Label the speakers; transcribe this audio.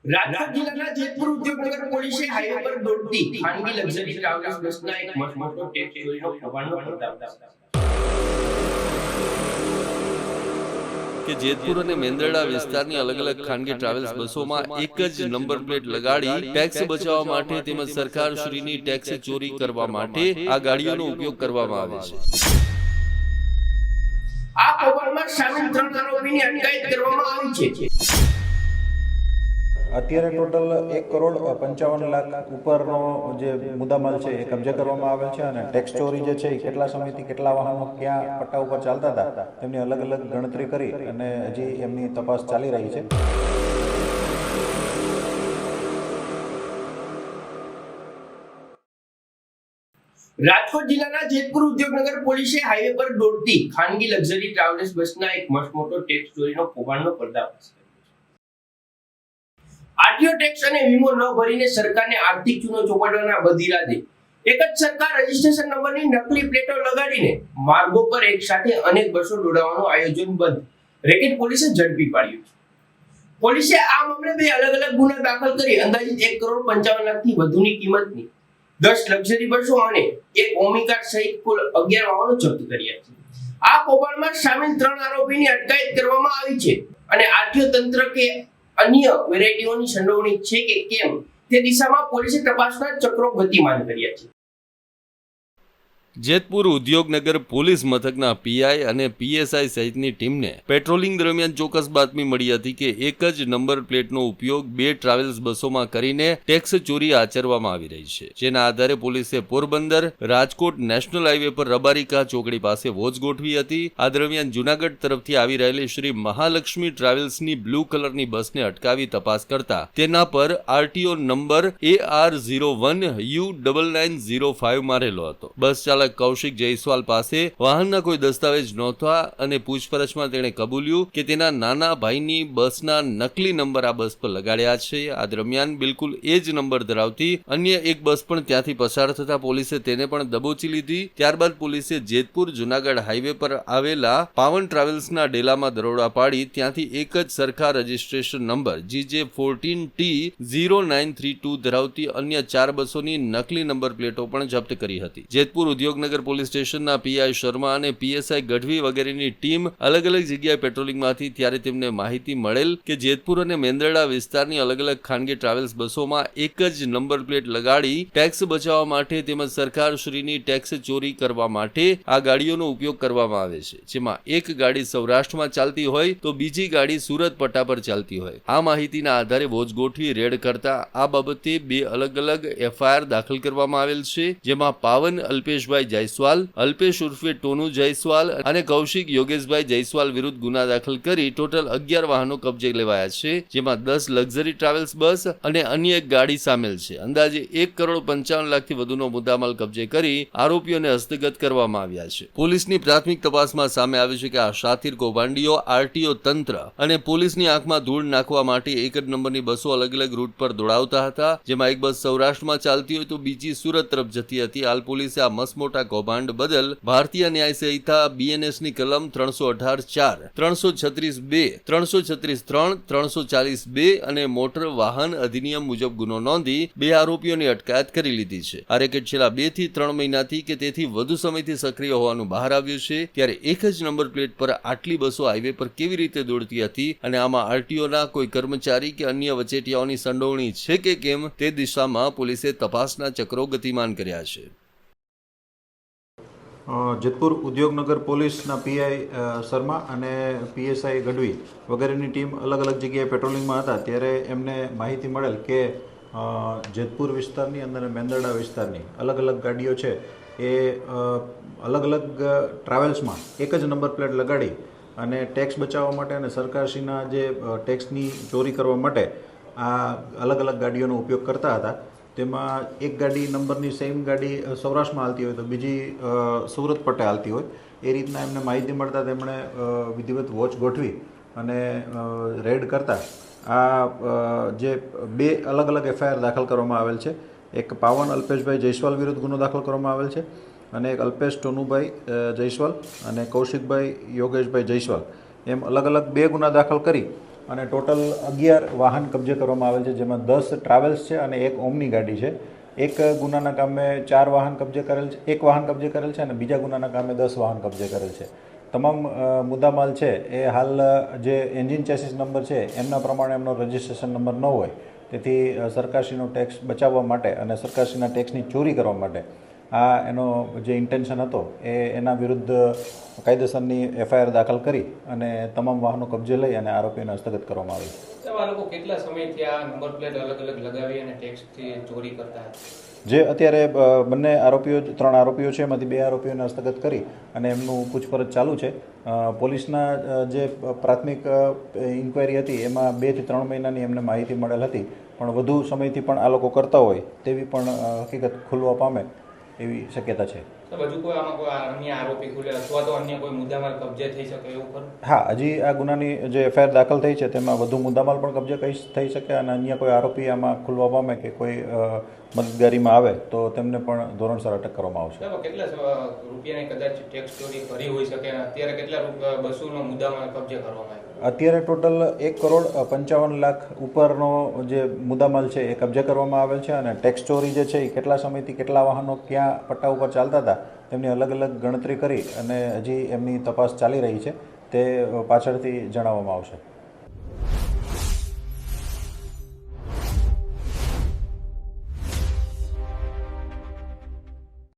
Speaker 1: રાજકોટ જિલ્લાના જેતપુર ઉદ્યોગનગર પોલીસે હાઈવે પર દોડતી ખાનગી લક્ઝરી ટ્રાવેલ્સ બસના એક મોટો ટેક્સ ચોરીનો કૌભાંડનો પર્દાફાશ
Speaker 2: કે જેતપુર અને મેંદરડા વિસ્તારની અલગ અલગ ખાનગી ટ્રાવેલ્સ બસોમાં એક જ નંબર પ્લેટ લગાડી ટેક્સ બચાવવા માટે તેમજ સરકારશ્રીની ટેક્સ ચોરી કરવા માટે આ ગાડીઓનો ઉપયોગ કરવામાં આવે છે।
Speaker 1: આ કૌભાંડમાં સામેલ 3 આરોપીની અટકાયત કરવામાં આવી છે।
Speaker 3: અત્યારે ટોટલ 1,55,00,000 ઉપરનો જે મુદ્દામાલ છે એ કબજે કરવામાં આવેલ છે અને ટેક્સ ચોરી જે છે એ કેટલા સમયથી કેટલા વાહનો ક્યાં પટ્ટા ઉપર ચાલતા હતા તેમની અલગ અલગ ગણતરી કરી અને હજી એમની તપાસ ચાલી રહી છે।
Speaker 1: રાજકોટ જિલ્લાના જેતપુર ઉદ્યોગનગર પોલીસે હાઈવે પર દોડતી ખાનગી લક્ઝરી ટ્રાવેલ્સ બસના એક મોટો ટેક્સ ચોરીનો કૌભાંડનો પર્દાફાશ કર્યો છે। આરટીઓ ટેક્સ અને વીમો ન ભરીને સરકારને આર્થિક ચૂનો ચોપાડવાના બદઈરાદે એક જ સરકાર રજીસ્ટ્રેશન નંબરની નકલી પ્લેટો લગાડીને માર્ગો પર એક સાથે અનેક બસો દોડાવવાનું આયોજનબદ્ધ રેકેટ પોલીસે ઝડપી પાડ્યું છે। પોલીસે આ મામલે 2 અલગ અલગ ગુના દાખલ કરી અંદાજિત 1,55,00,000 થી વધુની કિંમતની 10 લક્ઝરી બસો અને એક ઓમિકાર સહિત કુલ 11 વાહનો જપ્ત કર્યા છે। આ કૌભાંડમાં સામેલ 3 આરોપીની અટકાયત કરવામાં આવી છે અને આરટીઓ તંત્ર કે અન્ય વેરાયટીઓની સંડોવણી છે કે કેમ તે દિશામાં પોલીસે તપાસના ચક્રો ગતિમાન કર્યા છે।
Speaker 2: જેતપુર ઉદ્યોગનગર પોલીસ મથકના પીઆઈ અને પીએસઆઈ સહિતની ટીમને પેટ્રોલિંગ દરમિયાન ચોક્કસ બાતમી મળી હતી કે એક જ નંબર પ્લેટનો ઉપયોગ 2 ટ્રાવેલ્સ બસોમાં કરીને ટેક્સ ચોરી આચરવામાં આવી રહી છે। જેના આધારે પોલીસે પોરબંદર રાજકોટ નેશનલ હાઈવે પર રબારિકા ચોકડી પાસે વોચ ગોઠવી હતી। આ દરમિયાન જૂનાગઢ તરફથી આવી રહેલી શ્રી મહાલક્ષ્મી ટ્રાવેલ્સની બ્લુ કલરની બસને અટકાવી તપાસ કરતા તેના પર આરટીઓ નંબર AR01U9905 મારેલો હતો। બસ ચાલક કૌશિક જયસ્વાલ પાસે વાહનના કોઈ દસ્તાવેજ નહોતા અને પૂછપરછમાં તેણે કબૂલ્યું કે તેના નાના ભાઈની બસના નકલી નંબર આ બસ પર લગાડ્યા છે। આ દરમિયાન બિલકુલ એ જ નંબર ધરાવતી અન્ય એક બસ પણ ત્યાંથી પસાર થતા પોલીસે તેને પણ દબોચી લીધી। ત્યારબાદ પોલીસે જેતપુર જૂનાગઢ હાઈવે પર આવેલા પાવન ટ્રાવેલ્સના ડેલામાં દરોડા પાડી ત્યાંથી એક જ સરખા રજીસ્ટ્રેશન નંબર GJ14T0932 ધરાવતી અન્ય 4 બસોની નકલી નંબર પ્લેટો પણ જપ્ત કરી હતી। જેતપુર ઉદ્યોગનગર પોલીસ સ્ટેશનના પીઆઈ શર્મા અને પીએસઆઈ ગઢવી વગેરેની ટીમ અલગ અલગ જગ્યાએ પેટ્રોલિંગમાંથી ત્યારે તેમને માહિતી મળેલ કે જેતપુર અને મેંદરડા વિસ્તારની અલગ અલગ ખાનગી ટ્રાવેલ્સ બસોમાં એક જ નંબર પ્લેટ લગાડી ટેક્સ બચાવવા માટે તેમજ સરકારશ્રીની ટેક્સ ચોરી કરવા માટે આ ગાડીઓનો ઉપયોગ કરવામાં આવે છે। જેમાં એક ગાડી સૌરાષ્ટ્રમાં ચાલતી હોય તો બીજી ગાડી સુરત પટ્ટા પર ચાલતી હોય। આ માહિતીના આધારે વોચ ગોઠવી રેડ કરતા આ બાબતે 2 અલગ અલગ એફઆઈઆર દાખલ કરવામાં આવેલ છે। જેમાં પાવન અલ્પેશભાઈ જયસ્વાલ, અલ્પેશ ઉર્ફે ટોનુ જયસ્વાલ અને કૌશિક યોગેશભાઈ જયસ્વાલ વિરુદ્ધ ગુના દાખલ કરી ટોટલ 11 વાહનો કબજે લેવાયા છે। જેમાં 10 લક્ઝરી ટ્રાવેલ્સ બસ અને અન્ય એક ગાડી સામેલ છે। અંદાજે 1,55,00,000 થી વધુનો મુદ્દામાલ કબજે કરી આરોપીઓને હસ્તગત કરવામાં આવ્યા છે। પોલીસની પ્રાથમિક તપાસમાં સામે આવ્યું છે કે આ શાતિર કૌભાંડીઓ આરટીઓ તંત્ર અને પોલીસની આંખમાં ધૂળ નાખવા માટે એક જ નંબરની બસો અલગ અલગ રૂટ પર દોડાવતા હતા। જેમાં એક બસ સૌરાષ્ટ્રમાં ચાલતી હોય તો બીજી સુરત તરફ જતી હતી। હાલ પોલીસે આ મસમોટા કૌભાંડ બદલ ભારતીય ન્યાય સંહિતા બીએનએસની કલમ 318(4), 336(2), 336(3), 340(2) અને મોટર વાહન અધિનિયમ મુજબ ગુનો નોંધી 2 આરોપીઓની અટકાયત કરી લીધી છે। આ રેકેટ છેલ્લા 2 થી 3 મહિનાથી કે તેથી વધુ સમયથી સક્રિય હોવાનું બહાર આવ્યું છે। ત્યારે એક જ નંબર પ્લેટ પર આટલી બસો હાઈવે પર કેવી રીતે દોડતી હતી અને આમાં આરટીઓના કોઈ કર્મચારી કે અન્ય વચેટિયાઓની સંડોવણી છે કે કેમ તે દિશામાં પોલીસે તપાસના ચક્રો ગતિમાન કર્યા છે।
Speaker 3: જેતપુર ઉદ્યોગનગર પોલીસના પીઆઈ શર્મા અને પીએસઆઈ ગઢવી વગેરેની ટીમ અલગ અલગ જગ્યાએ પેટ્રોલિંગમાં હતા ત્યારે એમને માહિતી મળેલ કે જેતપુર વિસ્તારની અંદર મેંદરડા વિસ્તારની અલગ અલગ ગાડીઓ છે એ અલગ અલગ ટ્રાવેલ્સમાં એક જ નંબર પ્લેટ લગાડી અને ટેક્સ બચાવવા માટે અને સરકારશ્રીના જે ટેક્સની ચોરી કરવા માટે આ અલગ અલગ ગાડીઓનો ઉપયોગ કરતા હતા। તેમાં એક ગાડી નંબરની સેમ ગાડી સૌરાષ્ટ્રમાં હાલતી હોય તો બીજી સુરત પટ્ટે હાલતી હોય એ રીતના એમને માહિતી મળતા તેમણે વિધિવત વોચ ગોઠવી અને રેડ કરતા આ જે 2 અલગ અલગ એફઆઈઆર દાખલ કરવામાં આવેલ છે। એક પાવન અલ્પેશભાઈ જયસ્વાલ વિરુદ્ધ ગુનો દાખલ કરવામાં આવેલ છે અને એક અલ્પેશ ટોનુભાઈ જયસ્વાલ અને કૌશિકભાઈ યોગેશભાઈ જયસ્વાલ એમ અલગ અલગ 2 ગુના દાખલ કરી અને ટોટલ 11 વાહન કબજે કરવામાં આવેલ છે, જેમાં 10 ટ્રાવેલ્સ છે અને એક ઓમની ગાડી છે. એક ગુનાના કામે 4 વાહન કબજે કરેલ છે, એક વાહન કબજે કરેલ છે અને બીજા ગુનાના કામે 10 વાહન કબજે કરેલ છે. તમામ મુદ્દામાલ છે એ હાલ જે એન્જિન ચેસિસ નંબર છે એમના પ્રમાણે એમનો રજિસ્ટ્રેશન નંબર ન હોય, તેથી સરકારશ્રીનો ટેક્સ બચાવવા માટે અને સરકારશ્રીના ટેક્સની ચોરી કરવા માટે આ એનો જે ઇન્ટેન્શન હતો એના વિરુદ્ધ કાયદેસરની FIR દાખલ કરી અને તમામ વાહનો કબજે લઈ અને આરોપીઓને હસ્તગત કરવામાં આવી.
Speaker 1: આ લોકો કેટલા સમયથી આ નંબર પ્લેટ અલગ અલગ લગાવી અને ટેક્સથી ચોરી કરતા હતા?
Speaker 3: જે અત્યારે બંને આરોપીઓ 3 આરોપીઓ છે, એમાંથી 2 આરોપીઓને હસ્તગત કરી અને એમનું પૂછપરછ ચાલુ છે. પોલીસના જે પ્રાથમિક ઇન્ક્વાયરી હતી એમાં 2 થી 3 મહિનાની એમને માહિતી મળેલ હતી, પણ વધુ સમયથી પણ આ લોકો કરતા હોય તેવી પણ હકીકત ખુલવા પામે એવી શક્યતા છે.
Speaker 1: હજુ કોઈ આમાં કોઈ અન્ય આરોપી ખુલે અથવા તો અન્ય કોઈ મુદ્દામાલ કબજે થઈ શકે એવું ખરું?
Speaker 3: હા, હજી આ ગુનાની જે FIR દાખલ થઈ છે તેમાં વધુ મુદ્દામાલ પણ કબજે થઈ શકે અને અન્ય કોઈ આરોપી આમાં ખુલવા પામે કે કોઈ મદદગારીમાં આવે તો તેમને પણ ધોરણસર અટક કરવામાં આવશે.
Speaker 1: કેટલા રૂપિયાની કદાચ ટેક્સ ચોરી કરી હોઈ શકે અને અત્યારે કેટલા બસોનો મુદ્દામાલ કબજે કરવામાં આવ્યો?
Speaker 3: અત્યારે ટોટલ 1,55,00,000 ઉપરનો જે મુદ્દામાલ છે એ કબજે કરવામાં આવેલ છે અને ટેક્સ ચોરી જે છે એ કેટલા સમયથી કેટલા વાહનો ક્યાં પટ્ટા ઉપર ચાલતા હતા તેમની અલગ અલગ ગણતરી કરી અને હજી એમની તપાસ ચાલી રહી છે, તે પાછળથી જણાવવામાં આવશે.